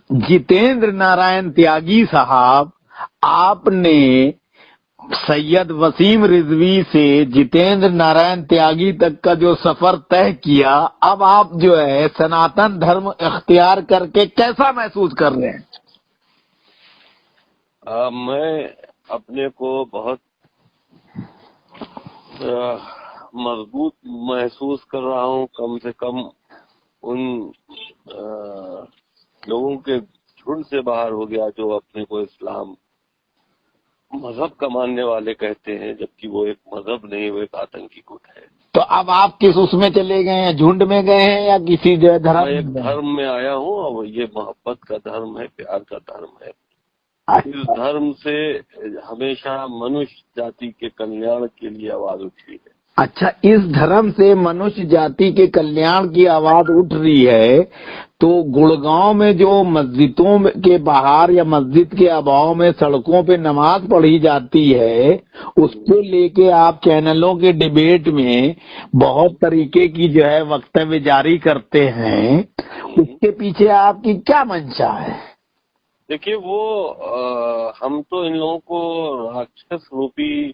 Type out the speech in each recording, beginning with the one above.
जितेंद्र नारायण त्यागी साहब, आपने सैयद वसीम रिजवी से जितेंद्र नारायण त्यागी तक का जो सफर तय किया, अब आप जो है सनातन धर्म इख्तियार करके कैसा महसूस कर रहे हैं? मैं अपने को बहुत मजबूत महसूस कर रहा हूँ। कम से कम उन लोगों के झुंड से बाहर हो गया जो अपने को इस्लाम मजहब का मानने वाले कहते हैं, जबकि वो एक मजहब नहीं, वो एक आतंकी गुट है। तो अब आप किस उसमें चले गए हैं, झुंड में गए हैं या किसी जो है मैं एक धर्म में आया हूँ और ये मोहब्बत का धर्म है, प्यार का धर्म है। इस धर्म से हमेशा मनुष्य जाति के कल्याण के लिए आवाज उठी है। अच्छा, इस धर्म से मनुष्य जाति के कल्याण की आवाज उठ रही है, तो गुड़गांव में जो मस्जिदों के बाहर या मस्जिद के अभाव में सड़कों पे नमाज पढ़ी जाती है, उसको लेके आप चैनलों के डिबेट में बहुत तरीके की जो है वक्तव्य जारी करते हैं, उसके पीछे आपकी क्या मंशा है? देखिए, वो हम तो इन लोगों को राक्षस रूपी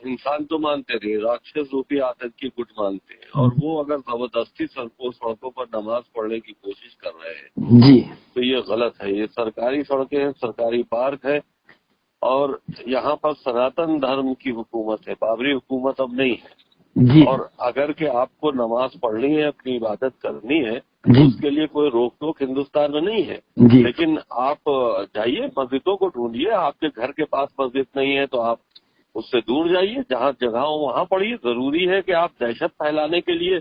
इंसान तो मानते नहीं, राक्षस रूपी आतंकी गुट मानते हैं। और वो अगर जबरदस्ती सड़कों पर नमाज पढ़ने की कोशिश कर रहे हैं जी, तो ये गलत है। ये सरकारी सड़कें हैं, सरकारी पार्क है, और यहाँ पर सनातन धर्म की हुकूमत है, बाबरी हुकूमत अब नहीं है जी। और अगर के आपको नमाज पढ़नी है, अपनी इबादत करनी है, जी, उसके लिए कोई रोक टोक हिंदुस्तान में नहीं है। जी। लेकिन आप जाइए, मस्जिदों को ढूंढिए। आपके घर के पास मस्जिद नहीं है तो आप उससे दूर जाइए, जहाँ जगह हो वहाँ पढ़िए। जरूरी है कि आप दहशत फैलाने के लिए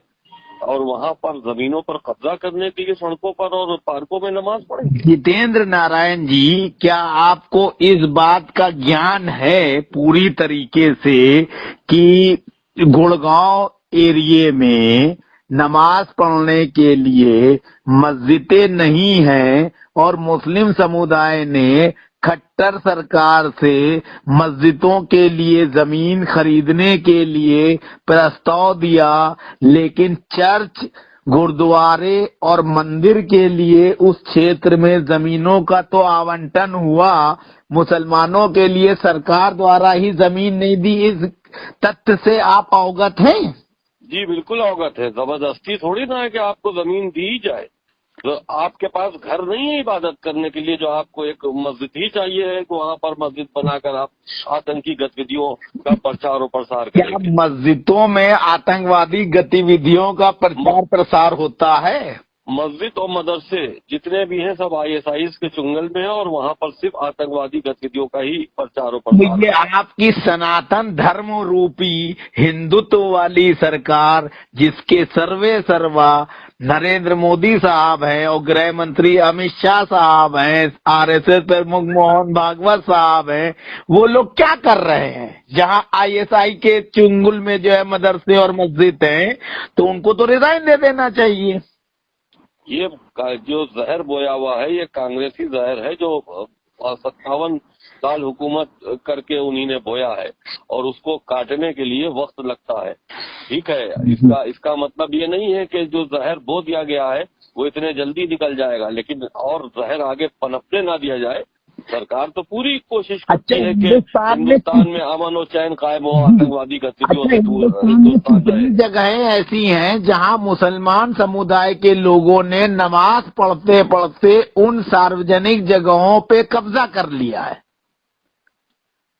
और वहाँ पर जमीनों पर कब्जा करने के लिए सड़कों पर और पार्कों में नमाज पढ़ेंगे? जितेंद्र नारायण जी, क्या आपको इस बात का ज्ञान है पूरी तरीके से कि गुड़गांव एरिए में नमाज पढ़ने के लिए मस्जिदें नहीं हैं और मुस्लिम समुदाय ने खट्टर सरकार से मस्जिदों के लिए जमीन खरीदने के लिए प्रस्ताव दिया, लेकिन चर्च, गुरुद्वारे और मंदिर के लिए उस क्षेत्र में जमीनों का तो आवंटन हुआ, मुसलमानों के लिए सरकार द्वारा ही जमीन नहीं दी। इस तथ्य से आप अवगत हैं? जी बिल्कुल अवगत है। जबरदस्ती थोड़ी ना है कि आपको जमीन दी जाए। तो आपके पास घर नहीं है इबादत करने के लिए, जो आपको एक मस्जिद ही चाहिए है कि वहाँ पर मस्जिद बनाकर आप आतंकी गतिविधियों का प्रचार और प्रसार क्या करेंगे? मस्जिदों में आतंकवादी गतिविधियों का प्रचार प्रसार होता है? मस्जिद और मदरसे जितने भी हैं सब ISIS के चुंगल में है और वहाँ पर सिर्फ आतंकवादी गतिविधियों का ही प्रचार और प्रसार ये आपकी सनातन धर्म रूपी हिंदुत्व वाली सरकार, जिसके सर्वे सर्वा नरेंद्र मोदी साहब हैं और गृह मंत्री अमित शाह साहब हैं, RSS प्रमुख मोहन भागवत साहब हैं, वो लोग क्या कर रहे हैं? जहां ISI के चुंगल में जो है मदरसे और मस्जिद हैं, तो उनको तो रिजाइन दे देना चाहिए। ये जो जहर बोया हुआ है, ये कांग्रेसी जहर है जो 57 साल हुकूमत करके उन्हीं ने बोया है और उसको काटने के लिए वक्त लगता है। ठीक है, इसका मतलब ये नहीं है कि जो जहर बो दिया गया है वो इतने जल्दी निकल जाएगा, लेकिन और जहर आगे पनपने ना दिया जाए। सरकार तो पूरी कोशिश करती है कि हिंदुस्तान में अमन और चैन कायम हो, आतंकवादी गतिविधियों से दूर हिंदुस्तान रहे। जगहें ऐसी हैं जहां मुसलमान समुदाय के लोगों ने नमाज पढ़ते पढ़ते उन सार्वजनिक जगहों पे कब्जा कर लिया है।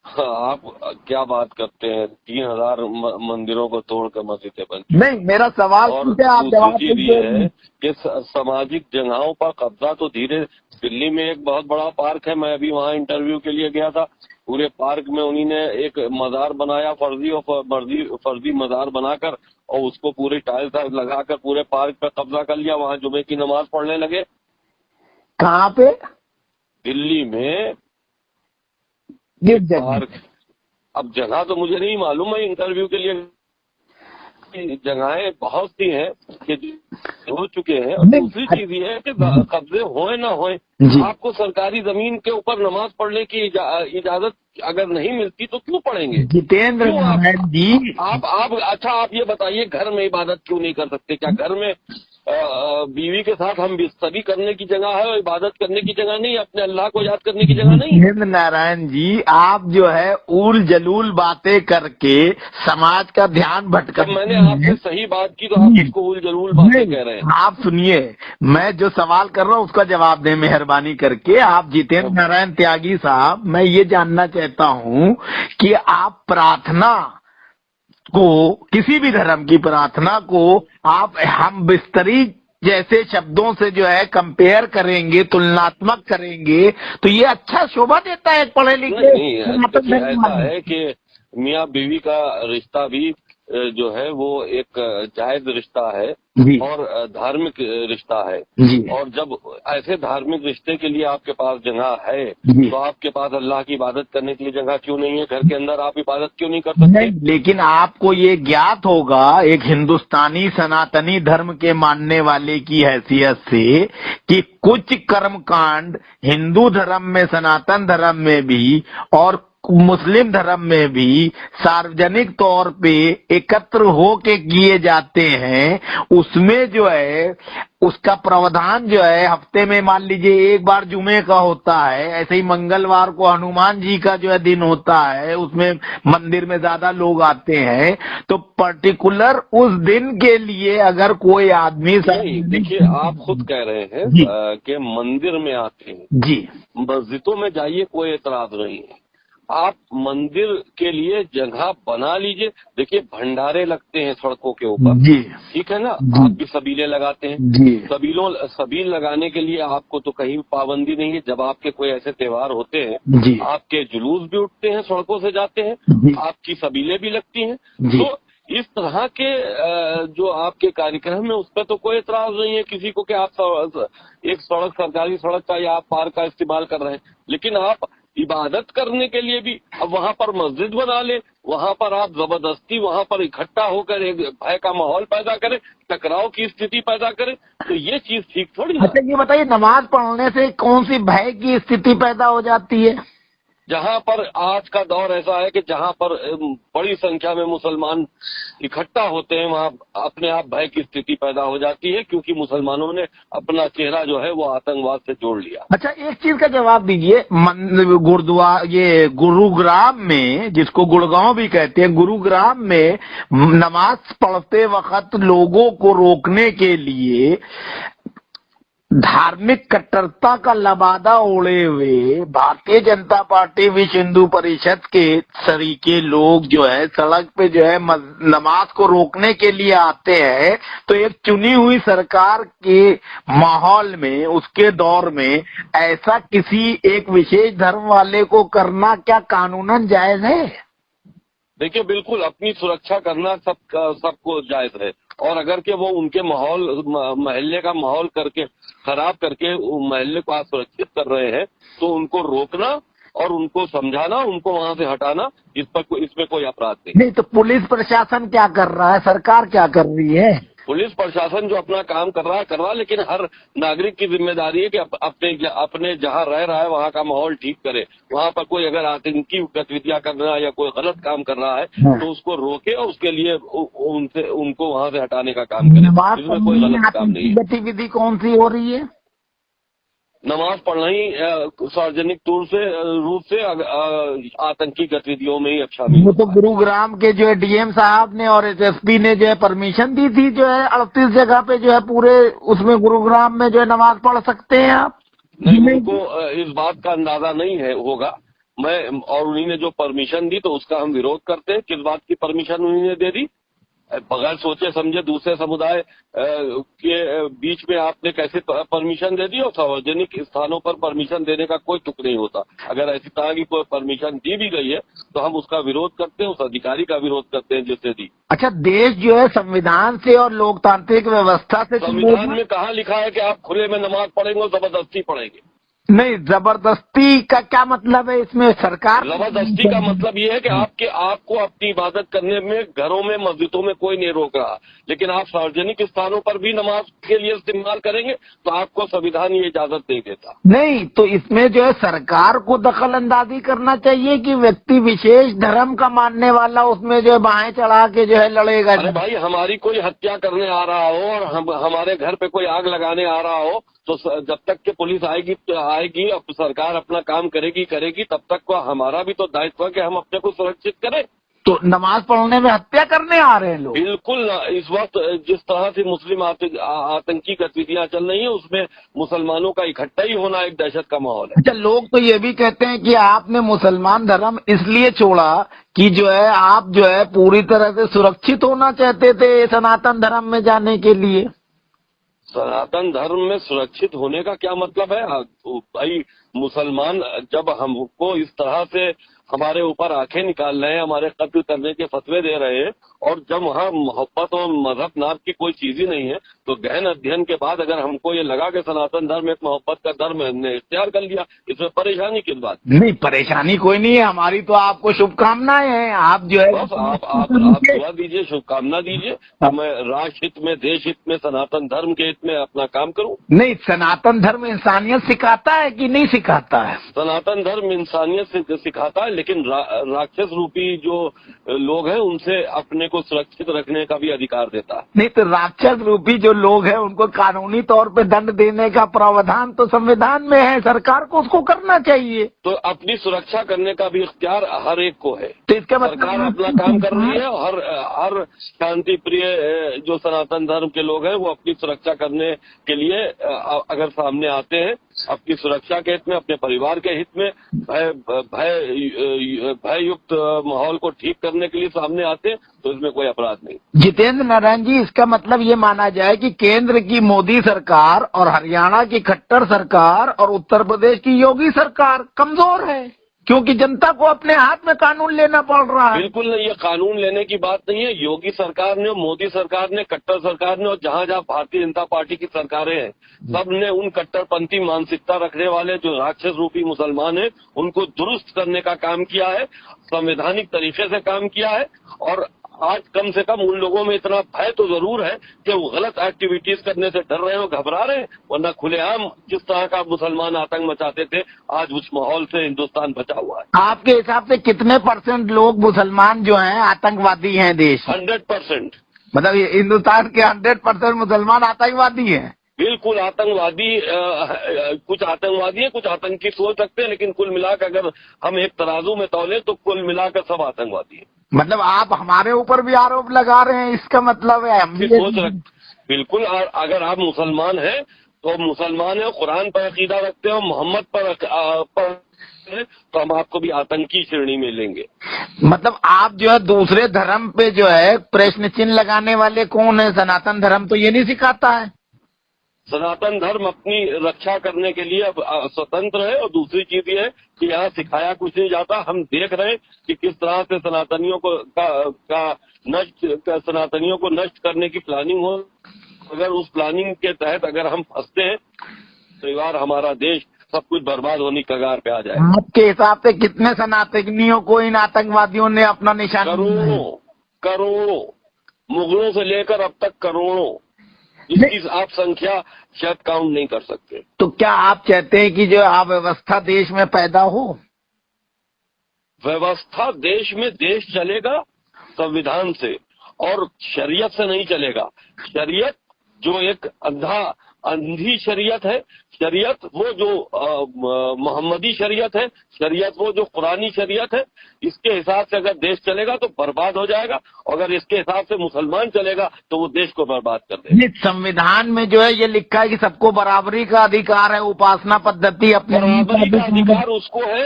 आप क्या बात करते हैं? 3000 मंदिरों को तोड़कर मस्जिदें बन। नहीं, मेरा सवाल और आप जवाब दूसरी चीज ये है कि सामाजिक जगहों पर कब्जा तो धीरे, दिल्ली में एक बहुत बड़ा पार्क है, मैं अभी वहाँ इंटरव्यू के लिए गया था। पूरे पार्क में उन्हीं ने एक मजार बनाया, फर्जी मजार बनाकर, और उसको पूरी टाइल्स लगाकर पूरे पार्क पे कब्जा कर लिया। वहाँ जुमे की नमाज पढ़ने लगे। कहाँ पे? दिल्ली में पार्क। अब जगह तो मुझे नहीं मालूम, मैं इंटरव्यू के लिए, जगहें बहुत सी हैं कि हो चुके हैं। और दूसरी चीज ये है कि कब्जे होए ना होए, आपको सरकारी जमीन के ऊपर नमाज पढ़ने की इजाजत अगर नहीं मिलती तो क्यों पढ़ेंगे? जितेंद्र नारायण जी, आप अच्छा आप ये बताइए, घर में इबादत क्यों नहीं कर सकते? क्या घर में बीवी के साथ हम बिस्तरी करने की जगह है और इबादत करने की जगह नहीं, अपने अल्लाह को याद करने की जगह नहीं। जितेंद्र नारायण जी, आप जो है उल जलूल बातें करके समाज का ध्यान भटका। जब मैंने आपसे सही बात की तो आप उसको उल जलूल बातें कह रहे हैं। आप सुनिए, मैं जो सवाल कर रहा हूँ उसका जवाब दें मेहरबानी करके। आप जितेंद्र नारायण त्यागी साहब, मैं ये जानना चाहता हूँ कि आप प्रार्थना को, किसी भी धर्म की प्रार्थना को आप हम बिस्तरी जैसे शब्दों से जो है कंपेयर करेंगे, तुलनात्मक करेंगे, तो ये अच्छा शोभा देता है पढ़े लिखे नहीं, देखिए ऐसा है कि मियाँ बीवी का रिश्ता भी जो है वो एक जायज रिश्ता है जी और धार्मिक रिश्ता है। जी और जब ऐसे धार्मिक रिश्ते के लिए आपके पास जगह है जी। तो आपके पास अल्लाह की इबादत करने के लिए जगह क्यों नहीं है? घर के अंदर आप इबादत क्यों नहीं कर सकते? नहीं, लेकिन आपको ये ज्ञात होगा एक हिंदुस्तानी सनातनी धर्म के मानने वाले की हैसियत से कि कुछ कर्मकांड हिंदू धर्म में, सनातन धर्म में भी और मुस्लिम धर्म में भी सार्वजनिक तौर पे एकत्र होके किए जाते हैं। उसमें जो है उसका प्रावधान जो है हफ्ते में मान लीजिए एक बार जुमे का होता है, ऐसे ही मंगलवार को हनुमान जी का जो है दिन होता है, उसमें मंदिर में ज्यादा लोग आते हैं। तो पर्टिकुलर उस दिन के लिए अगर कोई आदमी नहीं, देखिए आप खुद कह रहे हैं कि मंदिर में आते हैं, जी मस्जिदों में जाइए, कोई एतराज नहीं है। आप मंदिर के लिए जगह बना लीजिए। देखिए भंडारे लगते हैं सड़कों के ऊपर, जी ठीक है ना, जी आप भी सबीले लगाते हैं। जी सबील लगाने के लिए आपको तो कहीं पाबंदी नहीं है। जब आपके कोई ऐसे त्योहार होते हैं, जी आपके जुलूस भी उठते हैं, सड़कों से जाते हैं, जी आपकी सबीलें भी लगती हैं। जी। तो इस तरह के जो आपके कार्यक्रम है उस पर तो कोई एतराज नहीं है किसी को कि आप एक सड़क, सरकारी सड़क का या आप पार्क का इस्तेमाल कर रहे हैं। लेकिन आप इबादत करने के लिए भी अब वहाँ पर मस्जिद बना ले, वहाँ पर आप जबरदस्ती वहाँ पर इकट्ठा होकर एक भय का माहौल पैदा करें, टकराव की स्थिति पैदा करें, तो ये चीज ठीक थोड़ी ना। अच्छा ये बताइए, नमाज पढ़ने से कौन सी भय की स्थिति पैदा हो जाती है? जहाँ पर आज का दौर ऐसा है कि जहाँ पर बड़ी संख्या में मुसलमान इकट्ठा होते हैं, वहाँ अपने आप भय की स्थिति पैदा हो जाती है, क्योंकि मुसलमानों ने अपना चेहरा जो है वो आतंकवाद से जोड़ लिया। अच्छा एक चीज का जवाब दीजिए, गुरुद्वारा ये गुरुग्राम में, जिसको गुड़गांव भी कहते हैं, गुरुग्राम में नमाज पढ़ते वक्त लोगों को रोकने के लिए धार्मिक कट्टरता का लबादा ओढ़े हुए भारतीय जनता पार्टी विश्व हिंदू परिषद के सरीके लोग जो है सड़क पे जो है नमाज को रोकने के लिए आते हैं। तो एक चुनी हुई सरकार के माहौल में, उसके दौर में ऐसा किसी एक विशेष धर्म वाले को करना क्या कानूनन जायज है? देखिए बिल्कुल अपनी सुरक्षा करना सबको जायज है, और अगर के वो उनके मोहल्ले का माहौल करके खराब करके मोहल्ले को असुरक्षित कर रहे हैं तो उनको रोकना और उनको समझाना, उनको वहां से हटाना, इसमें कोई अपराध नहीं। तो पुलिस प्रशासन क्या कर रहा है, सरकार क्या कर रही है? पुलिस प्रशासन जो अपना काम कर रहा है, लेकिन हर नागरिक की जिम्मेदारी है कि अपने जहाँ रह रहा है वहाँ का माहौल ठीक करे। वहाँ पर कोई अगर आतंकी गतिविधियां कर रहा है या कोई गलत काम कर रहा है तो उसको रोके और उसके लिए उनको वहाँ से हटाने का काम करे। इसमें कोई गलत काम नहीं है। गतिविधि कौन सी हो रही है? नमाज पढ़ना ही सार्वजनिक रूप से आतंकी गतिविधियों में ही शामिल। वो तो गुरुग्राम के जो है डीएम साहब ने और एसएसपी ने जो है परमिशन दी थी, जो है 38 जगह पे जो है पूरे उसमें गुरुग्राम में जो है नमाज पढ़ सकते हैं आप। नहीं, उनको इस बात का अंदाजा नहीं है होगा। और उन्हीं ने जो परमिशन दी तो उसका हम विरोध करते हैं। किस बात की परमिशन उन्हीं ने दे दी? बगैर सोचे समझे दूसरे समुदाय के बीच में आपने कैसे परमिशन दे दी? और सार्वजनिक स्थानों पर परमिशन देने का कोई तुक नहीं होता। अगर ऐसी तरह की कोई परमिशन दी भी गई है तो हम उसका विरोध करते हैं, उस अधिकारी का विरोध करते हैं जिससे दी। अच्छा, देश जो है संविधान से और लोकतांत्रिक व्यवस्था से, संविधान में कहाँ लिखा है कि आप खुले में नमाज पढ़ेंगे और जबरदस्ती पढ़ेंगे? नहीं, जबरदस्ती का क्या मतलब है इसमें? सरकार जबरदस्ती का मतलब ये है कि आपको अपनी इबादत करने में घरों में मस्जिदों में कोई नहीं रोक रहा, लेकिन आप सार्वजनिक स्थानों पर भी नमाज के लिए इस्तेमाल करेंगे तो आपको संविधान ये इजाजत नहीं देता। नहीं, तो इसमें जो है सरकार को दखल अंदाजी करना चाहिए कि व्यक्ति विशेष धर्म का मानने वाला उसमें जो है बाहें चढ़ा के जो है लड़ेगा। अरे भाई, हमारी कोई हत्या करने आ रहा हो और हमारे घर पे कोई आग लगाने आ रहा हो तो जब तक कि पुलिस आएगी अब सरकार अपना काम करेगी तब तक को हमारा भी तो दायित्व है कि हम अपने को सुरक्षित करें। तो नमाज पढ़ने में हत्या करने आ रहे हैं लोग। बिल्कुल, इस वक्त जिस तरह से मुस्लिम आतंकी गतिविधियां चल रही हैं उसमें मुसलमानों का इकट्ठा ही होना एक दहशत का माहौल है। अच्छा, लोग तो ये भी कहते हैं कि आपने मुसलमान धर्म इसलिए छोड़ा कि जो है आप जो है पूरी तरह से सुरक्षित होना चाहते थे सनातन धर्म में जाने के लिए। सनातन धर्म में सुरक्षित होने का क्या मतलब है? भाई, मुसलमान जब हमको इस तरह से हमारे ऊपर आंखें निकाल रहे हैं, हमारे कत्ल करने के फतवे दे रहे हैं, और जब वहाँ मोहब्बत और मजहब नाम की कोई चीज ही नहीं है, तो गहन अध्ययन के बाद अगर हमको ये लगा कि सनातन धर्म एक मोहब्बत का धर्म है, हमने इख्तियार कर लिया, इसमें परेशानी किस बात? नहीं, परेशानी कोई नहीं है, हमारी तो आपको शुभकामनाएं हैं। आप जो है बस आप दुआ दीजिए, शुभकामना दीजिए, मैं राष्ट्र हित में, देश हित में, सनातन धर्म के हित में अपना काम करूं। नहीं, सनातन धर्म इंसानियत सिखाता है कि नहीं सिखाता है? सनातन धर्म इंसानियत सिखाता है, लेकिन राक्षस रूपी जो लोग हैं उनसे अपने को सुरक्षित रखने का भी अधिकार देता है। नहीं, तो राक्षस रूपी जो लोग हैं उनको कानूनी तौर पे दंड देने का प्रावधान तो संविधान में है, सरकार को उसको करना चाहिए। तो अपनी सुरक्षा करने का भी इख्तियार हर एक को है। तो इसका सरकार अपना काम कर रही है, हर शांति प्रिय जो सनातन धर्म के लोग हैं वो अपनी सुरक्षा करने के लिए अगर सामने आते हैं, अपनी सुरक्षा के हित में, अपने परिवार के हित में, भय युक्त माहौल को ठीक करने के लिए सामने आते हैं, तो इसमें कोई अपराध नहीं। जितेंद्र नारायण जी, इसका मतलब ये माना जाए कि केंद्र की मोदी सरकार और हरियाणा की खट्टर सरकार और उत्तर प्रदेश की योगी सरकार कमजोर है, क्योंकि जनता को अपने हाथ में कानून लेना पड़ रहा है। बिल्कुल नहीं, ये कानून लेने की बात नहीं है। योगी सरकार ने, मोदी सरकार ने, कट्टर सरकार ने और जहां जहां भारतीय जनता पार्टी की सरकारें हैं, सब ने उन कट्टरपंथी मानसिकता रखने वाले जो राक्षस रूपी मुसलमान हैं उनको दुरुस्त करने का काम किया है, संवैधानिक तरीके से काम किया है। और आज कम से कम उन लोगों में इतना भय तो जरूर है कि वो गलत एक्टिविटीज करने से डर रहे हैं, घबरा रहे हैं, वरना खुलेआम जिस तरह का मुसलमान आतंक मचाते थे, आज उस माहौल से हिंदुस्तान बचा हुआ है। आपके हिसाब से कितने % लोग मुसलमान जो हैं आतंकवादी हैं देश? 100%। मतलब ये हिंदुस्तान के 100% मुसलमान आतंकवादी हैं? बिल्कुल आतंकवादी, कुछ आतंकवादी है, कुछ आतंकी सोच रखते हैं, लेकिन कुल मिलाकर अगर हम एक तराजू में तौले तो कुल मिलाकर सब आतंकवादी है। मतलब आप हमारे ऊपर भी आरोप लगा रहे हैं, इसका मतलब है हम भी सोच रख बिल्कुल। अगर आप मुसलमान हैं तो मुसलमान है, कुरान पर अकीदा रखते हो, मोहम्मद पर तो हम आपको भी आतंकी श्रेणी में लेंगे। मतलब आप जो है दूसरे धर्म पे जो है प्रश्न चिन्ह लगाने वाले कौन है? सनातन धर्म तो ये नहीं सिखाता है। सनातन धर्म अपनी रक्षा करने के लिए स्वतंत्र है, और दूसरी चीज ये है कि यहाँ सिखाया कुछ नहीं जाता। हम देख रहे हैं कि किस तरह से सनातनियों को नष्ट करने की प्लानिंग हो। अगर उस प्लानिंग के तहत अगर हम फंसते हैं तो बार हमारा देश सब कुछ बर्बाद होने की कगार पे आ जाए। आपके हिसाब से कितने सनातनियों को इन आतंकवादियों ने अपना निशाना? करोड़ों, मुगलों से लेकर अब तक करोड़ों, इसकी आप संख्या शायद काउंट नहीं कर सकते। तो क्या आप चाहते हैं कि जो अव्यवस्था देश में पैदा हो? व्यवस्था देश में, देश चलेगा संविधान से और शरीयत से नहीं चलेगा। शरीयत जो एक अंधी शरीयत है, शरीयत वो जो मोहम्मदी शरीयत है, शरीयत वो जो कुरानी शरीयत है, इसके हिसाब से अगर देश चलेगा तो बर्बाद हो जाएगा, और अगर इसके हिसाब से मुसलमान चलेगा तो वो देश को बर्बाद कर देगा। संविधान में जो है ये लिखा है कि सबको बराबरी का अधिकार है, उपासना पद्धति अपने बराबरी का अधिकार उसको है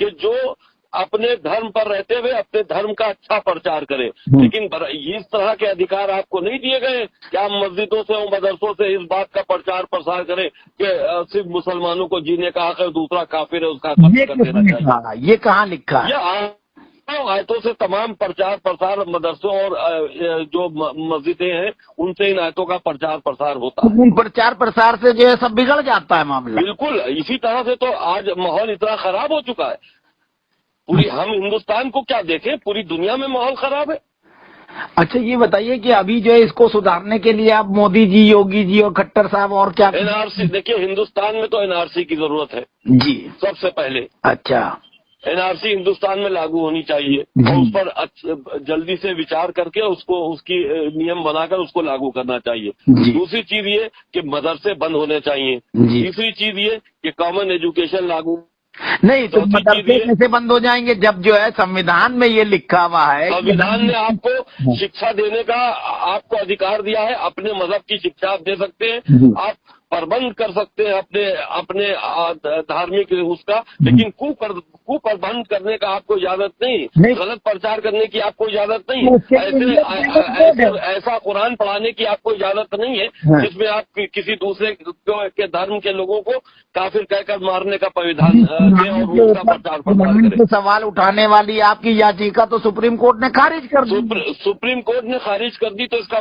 कि जो अपने धर्म पर रहते हुए अपने धर्म का अच्छा प्रचार करे, लेकिन इस तरह के अधिकार आपको नहीं दिए गए कि आप मस्जिदों से और मदरसों से इस बात का प्रचार प्रसार करें कि सिर्फ मुसलमानों को जीने का हक है, दूसरा काफिर है उसका कत्ल कर देना चाहिए। ये कहाँ लिखा है? आयतों से तमाम प्रचार प्रसार मदरसों और जो मस्जिदें हैं उनसे इन आयतों का प्रचार प्रसार होता है। उन प्रचार प्रसार से जो है सब बिगड़ जाता है मामला। बिल्कुल, इसी तरह से तो आज माहौल इतना खराब हो चुका है। पूरी हम हिंदुस्तान को क्या देखें, पूरी दुनिया में माहौल खराब है। अच्छा ये बताइए कि अभी जो है इसको सुधारने के लिए आप मोदी जी, योगी जी और खट्टर साहब और क्या? एनआरसी, देखिए हिंदुस्तान में तो एनआरसी की जरूरत है जी, सबसे पहले। अच्छा, एनआरसी हिंदुस्तान में लागू होनी चाहिए और उस पर जल्दी से विचार करके उसको उसकी नियम बनाकर उसको लागू करना चाहिए। दूसरी चीज ये कि मदरसे बंद होने चाहिए। तीसरी चीज ये कि कॉमन एजुकेशन लागू नहीं तो मदरसे कैसे बंद हो जाएंगे जब जो है संविधान में ये लिखा हुआ है? संविधान ने आपको शिक्षा देने का आपको अधिकार दिया है। अपने मजहब की शिक्षा आप दे सकते हैं, आप प्रबंध कर सकते हैं अपने धार्मिक उसका, लेकिन कुप्रबंध करने का आपको इजाजत नहीं, गलत प्रचार करने की आपको इजाजत नहीं, ऐसा कुरान पढ़ाने की आपको इजाजत नहीं है जिसमें आप किसी दूसरे के धर्म के लोगों को काफिर कहकर मारने का परिधान दें और उसका प्रचार प्रसार करें। सवाल उठाने वाली आपकी याचिका तो सुप्रीम कोर्ट ने खारिज कर दी। सुप्रीम कोर्ट ने खारिज कर दी तो इसका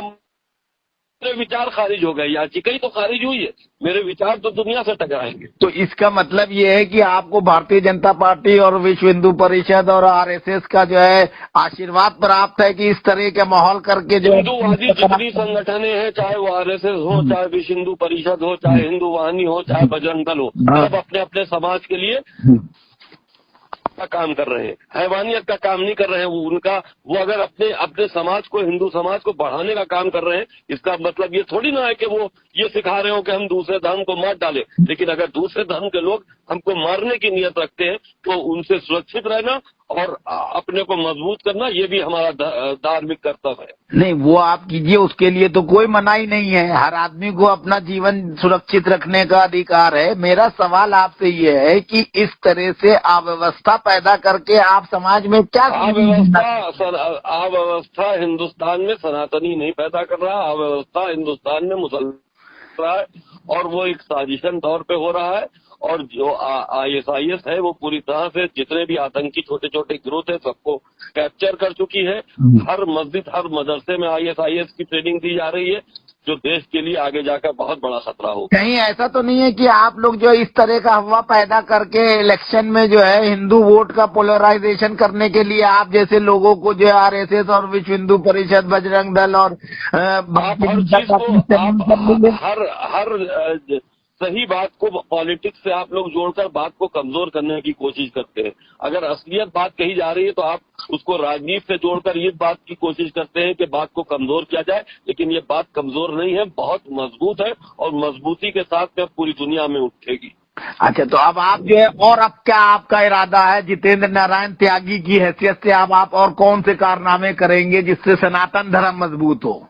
मेरे विचार खारिज हो गए, याचिका ही तो खारिज हुई है, मेरे विचार तो दुनिया से टकराएंगे। तो इसका मतलब ये है कि आपको भारतीय जनता पार्टी और विश्व हिंदू परिषद और आरएसएस का जो है आशीर्वाद प्राप्त है कि इस तरह के माहौल करके जो हिंदूवादी जितनी संगठनें हैं, चाहे वो आरएसएस हो, चाहे विश्व हिंदू परिषद हो, चाहे हिंदू वाहिनी हो, चाहे बजरंग दल हो, सब अपने अपने समाज के लिए का काम कर रहे हैं, हैवानियत का काम नहीं कर रहे हैं। वो अगर अपने समाज को, हिंदू समाज को बढ़ाने का काम कर रहे हैं, इसका मतलब ये थोड़ी ना है कि वो ये सिखा रहे हो कि हम दूसरे धर्म को मार डालें। लेकिन अगर दूसरे धर्म के लोग हमको मारने की नियत रखते हैं तो उनसे सुरक्षित रहना और अपने को मजबूत करना, ये भी हमारा धार्मिक कर्तव्य है। नहीं, वो आप कीजिए, उसके लिए तो कोई मनाही नहीं है। हर आदमी को अपना जीवन सुरक्षित रखने का अधिकार है। मेरा सवाल आपसे ये है कि इस तरह से अव्यवस्था पैदा करके आप समाज में क्या अव्यवस्था हिंदुस्तान में सनातनी नहीं पैदा कर रहा, अव्यवस्था हिंदुस्तान में मुसलमान रहा है और वो एक साजिशन तौर पे हो रहा है। और जो ISIS है वो पूरी तरह से जितने भी आतंकी छोटे छोटे गिरोह थे सबको कैप्चर कर चुकी है। हर मस्जिद, हर मदरसे में ISIS की ट्रेनिंग दी जा रही है, जो देश के लिए आगे जाकर बहुत बड़ा खतरा हो। कहीं ऐसा तो नहीं है कि आप लोग जो इस तरह का हवा पैदा करके इलेक्शन में जो है हिंदू वोट का पोलराइजेशन करने के लिए आप जैसे लोगों को जो RSS और विश्व हिंदू परिषद, बजरंग दल और हर सही बात को पॉलिटिक्स से आप लोग जोड़कर बात को कमजोर करने की कोशिश करते हैं। अगर असलियत बात कही जा रही है तो आप उसको राजनीति से जोड़कर इस बात की कोशिश करते हैं कि बात को कमजोर किया जाए, लेकिन ये बात कमजोर नहीं है, बहुत मजबूत है और मजबूती के साथ में पूरी दुनिया में उठेगी। अच्छा, तो अब आप जो है, और अब क्या आपका इरादा है जितेंद्र नारायण त्यागी की हैसियत से? अब आप और कौन से कारनामे करेंगे जिससे सनातन धर्म मजबूत हो?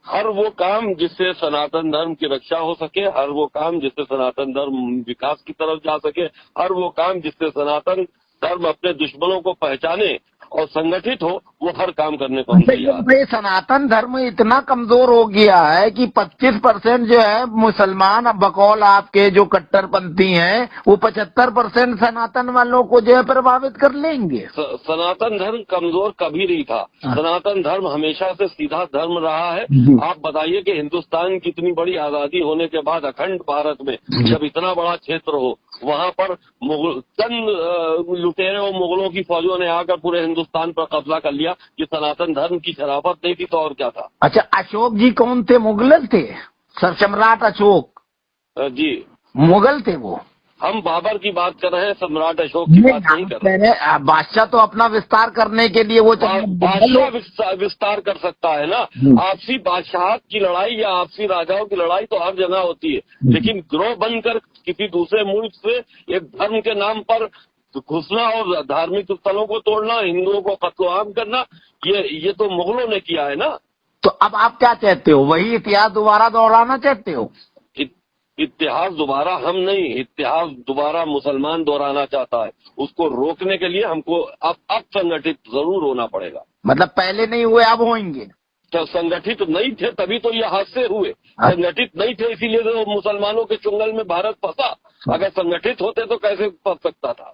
हर वो काम जिससे सनातन धर्म की रक्षा हो सके, हर वो काम जिससे सनातन धर्म विकास की तरफ जा सके, हर वो काम जिससे सनातन धर्म अपने दुश्मनों को पहचाने और संगठित हो, वो हर काम करने को हम तैयार। सनातन धर्म इतना कमजोर हो गया है कि 25% जो है मुसलमान, अब बकौल आपके जो कट्टरपंथी हैं, वो 75% सनातन वालों को जो है प्रभावित कर लेंगे। सनातन धर्म कमजोर कभी नहीं था। सनातन धर्म हमेशा से सीधा धर्म रहा है। आप बताइए कि हिंदुस्तान की इतनी बड़ी आजादी होने के बाद अखंड भारत में जब इतना बड़ा क्षेत्र हो, वहाँ पर चंद लुटेरे और मुगलों की फौजों ने आकर पूरे हिंदुस्तान पर कब्जा कर लिया कि सनातन धर्म की शराफत नहीं थी तो और क्या था। अच्छा, अशोक जी कौन थे? मुगल थे? सम्राट अशोक जी मुगल थे वो। हम बाबर की बात कर रहे हैं, सम्राट अशोक की बात नहीं कर रहे हैं। बादशाह तो अपना विस्तार करने के लिए वो बादशाह विस्तार कर सकता है ना। आपसी बादशाहत की लड़ाई या आपसी राजाओं की लड़ाई तो हर जगह होती है, लेकिन गिरोह बनकर किसी दूसरे मुल्क से एक धर्म के नाम पर घुसना और धार्मिक स्थलों को तोड़ना, हिंदुओं को कत्लेआम करना, ये तो मुगलों ने किया है ना। तो अब आप क्या चाहते हो? वही इतिहास दोबारा दोहराना चाहते हो? इतिहास दोबारा हम नहीं, इतिहास दोबारा मुसलमान दोहराना चाहता है। उसको रोकने के लिए हमको अब संगठित जरूर होना पड़ेगा। मतलब पहले नहीं हुए, अब होंगे। तो संगठित नहीं थे तभी तो ये हादसे हुए। संगठित नहीं थे इसीलिए तो मुसलमानों के चुंगल में भारत फंसा। अगर संगठित होते तो कैसे फंस सकता था?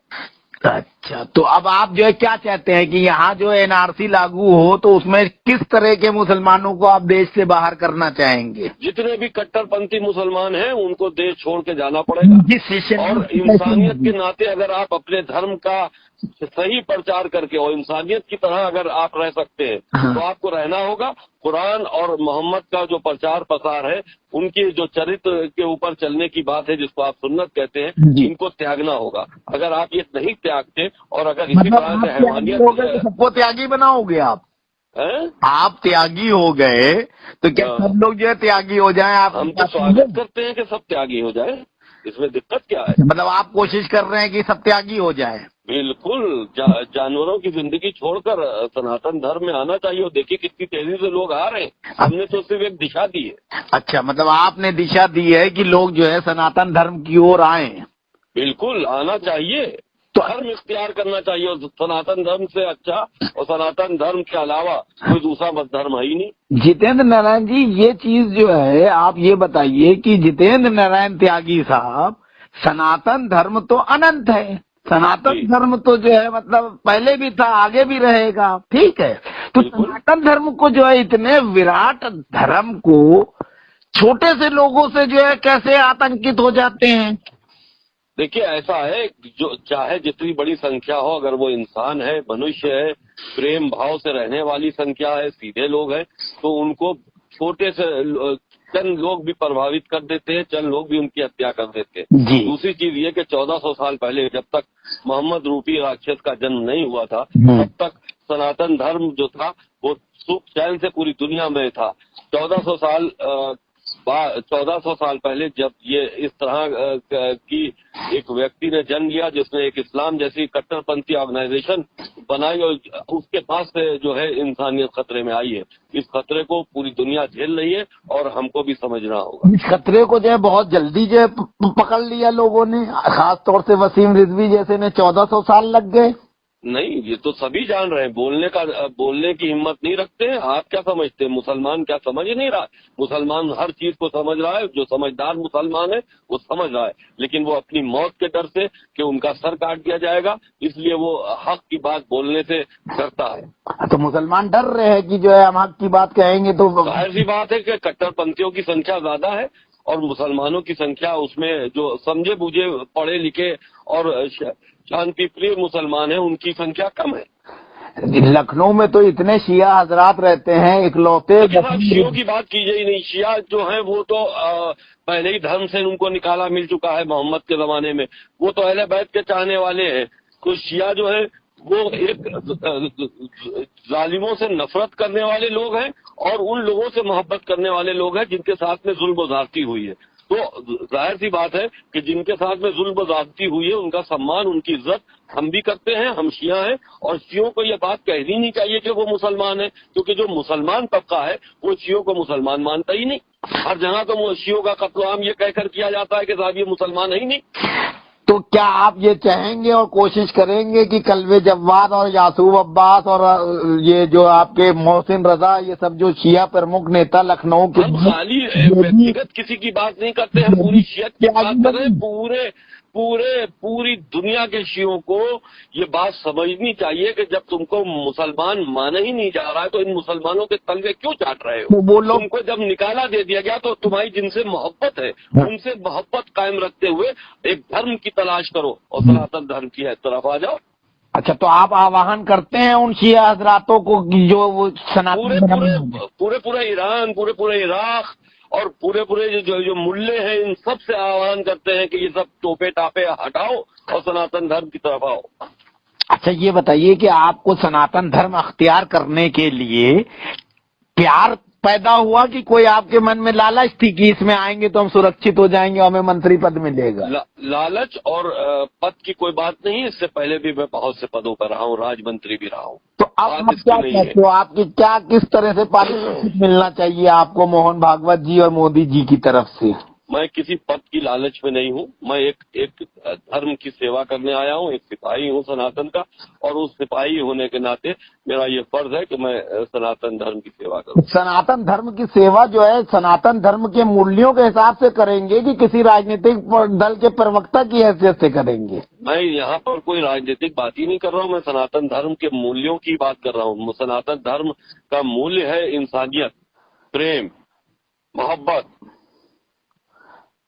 अच्छा, तो अब आप जो है क्या चाहते हैं कि यहाँ जो एनआरसी लागू हो तो उसमें किस तरह के मुसलमानों को आप देश से बाहर करना चाहेंगे? जितने भी कट्टरपंथी मुसलमान हैं उनको देश छोड़ के जाना पड़ेगा। और इंसानियत के नाते अगर आप अपने धर्म का सही प्रचार करके और इंसानियत की तरह अगर आप रह सकते हैं तो आपको रहना होगा। कुरान और मोहम्मद का जो प्रचार प्रसार है, उनके जो चरित्र के ऊपर चलने की बात है जिसको आप सुन्नत कहते हैं, इनको त्यागना होगा। अगर आप ये नहीं त्यागते और अगर इसी तरह से हैवानियत, सबको त्यागी बनाओगे आप? आप त्यागी हो गए तो क्या सब लोग जो है त्यागी हो जाएं? आप हम तो स्वागत करते हैं कि सब त्यागी हो जाए, इसमें दिक्कत क्या है? मतलब आप कोशिश कर रहे हैं कि सब त्यागी हो जाए? बिल्कुल, जानवरों की जिंदगी छोड़कर सनातन धर्म में आना चाहिए। और देखिए कितनी तेजी से लोग आ रहे हैं। हमने तो सिर्फ एक दिशा दी है। अच्छा, मतलब आपने दिशा दी है कि लोग जो है सनातन धर्म की ओर आए। बिल्कुल आना चाहिए, तो धर्म इख्तियार करना चाहिए। और सनातन धर्म से अच्छा और सनातन धर्म के अलावा कोई दूसरा मत धर्म है ही नहीं। जितेंद्र नारायण जी, ये चीज जो है आप ये बताइए कि जितेंद्र नारायण त्यागी साहब, सनातन धर्म तो अनंत है, सनातन धर्म तो जो है मतलब पहले भी था, आगे भी रहेगा, ठीक है। तो सनातन धर्म को जो है इतने विराट धर्म को छोटे से लोगों से जो है कैसे आतंकित हो जाते हैं? देखिए ऐसा है, जो चाहे जितनी बड़ी संख्या हो, अगर वो इंसान है, मनुष्य है, प्रेम भाव से रहने वाली संख्या है, सीधे लोग हैं, तो उनको छोटे से चंद लोग भी प्रभावित कर देते हैं, चंद लोग भी उनकी हत्या कर देते हैं। दूसरी चीज ये कि 1400 साल पहले जब तक मोहम्मद रूपी राक्षस का जन्म नहीं हुआ था, तब तक सनातन धर्म जो था वो सुख चैन से पूरी दुनिया में था। 1400 साल पहले जब ये इस तरह की एक व्यक्ति ने जन्म लिया जिसने एक इस्लाम जैसी कट्टरपंथी ऑर्गेनाइजेशन बनाई, और उसके पास से जो है इंसानियत खतरे में आई है। इस खतरे को पूरी दुनिया झेल रही है और हमको भी समझना होगा। इस खतरे को जो है बहुत जल्दी जो है पकड़ लिया लोगों ने, खास तौर से वसीम रिजवी जैसे ने 1400 साल लग गए। नहीं, ये तो सभी जान रहे हैं, बोलने की हिम्मत नहीं रखते हैं। आप क्या समझते हैं, मुसलमान क्या समझ ही नहीं रहा? मुसलमान हर चीज को समझ रहा है। जो समझदार मुसलमान है वो समझ रहा है, लेकिन वो अपनी मौत के डर से कि उनका सर काट दिया जाएगा, इसलिए वो हक की बात बोलने से डरता है। तो मुसलमान डर रहे हैं कि जो है हम हक की बात कहेंगे तो जाहिर सी बात है कि कट्टरपंथियों की संख्या ज्यादा है और मुसलमानों की संख्या, उसमें जो समझे बूझे पढ़े लिखे और शांति प्रिय मुसलमान है उनकी संख्या कम है। लखनऊ में तो इतने शिया हजरात रहते हैं, इकलौते। शियों की बात कीजिए ही नहीं। शिया जो है वो तो पहले ही धर्म से उनको निकाला मिल चुका है मोहम्मद के जमाने में। वो तो अहले बैत के चाहने वाले हैं। तो शिया जो है वो एक जालिमों से नफरत करने वाले लोग हैं और उन लोगों से मोहब्बत करने वाले लोग हैं जिनके साथ में जुल्म ज़्यादती हुई है। तो जाहिर सी बात है कि जिनके साथ में जुल्म ज़्यादती हुई है उनका सम्मान, उनकी इज्जत हम भी करते हैं। हम शिया हैं और शियों को ये बात कहनी नहीं चाहिए कि वो मुसलमान है, क्योंकि जो मुसलमान तबका है वो शियों को मुसलमान मानता ही नहीं। हर जगह तो शियों का कत्लेआम ये कहकर किया जाता है कि साहब ये मुसलमान है ही नहीं। तो क्या आप ये चाहेंगे और कोशिश करेंगे कि कल्वे जव्वाद और यासूब अब्बास और ये जो आपके मोहसिन रजा, ये सब जो शिया प्रमुख नेता लखनऊ के, हम खाली व्यक्तिगत किसी की बात नहीं करते हैं, पूरी शियत की बात कर रहे हैं। पूरी दुनिया के शियों को ये बात समझनी चाहिए कि जब तुमको मुसलमान माना ही नहीं जा रहा है तो इन मुसलमानों के तलवे क्यों चाट रहे हो? तुमको जब निकाला दे दिया गया तो तुम्हारी जिनसे मोहब्बत है उनसे मोहब्बत कायम रखते हुए एक धर्म की तलाश करो और सनातन धर्म की तरफ आ जाओ। अच्छा, तो आप आह्वान करते हैं उन शिया हजरातों को जो वो सनातन पूरे ईरान, पूरे इराक और पूरे जो मुल्ले हैं, इन सब से आह्वान करते हैं कि ये सब टोपे टापे हटाओ और सनातन धर्म की तरफ आओ। अच्छा, ये बताइए कि आपको सनातन धर्म अख्तियार करने के लिए प्यार पैदा हुआ कि कोई आपके मन में लालच थी कि इसमें आएंगे तो हम सुरक्षित हो जाएंगे और हमें मंत्री पद मिलेगा? लालच और पद की कोई बात नहीं। इससे पहले भी मैं बहुत से पदों पर रहा हूँ, राज मंत्री भी रहा हूँ। तो आप क्या कहते हो, आपकी क्या किस तरह से पारितोषिक मिलना चाहिए आपको मोहन भागवत जी और मोदी जी की तरफ से? मैं किसी पद की लालच में नहीं हूँ। मैं एक धर्म की सेवा करने आया हूँ, एक सिपाही हूँ सनातन का, और उस सिपाही होने के नाते मेरा ये फर्ज है कि मैं सनातन धर्म की सेवा करूँ। सनातन धर्म की सेवा जो है सनातन धर्म के मूल्यों के हिसाब से करेंगे कि किसी राजनीतिक दल के प्रवक्ता की हैसियत से करेंगे? मैं यहाँ पर कोई राजनीतिक बात ही नहीं कर रहा हूँ, मैं सनातन धर्म के मूल्यों की बात कर रहा हूँ। सनातन धर्म का मूल्य है इंसानियत, प्रेम, मोहब्बत।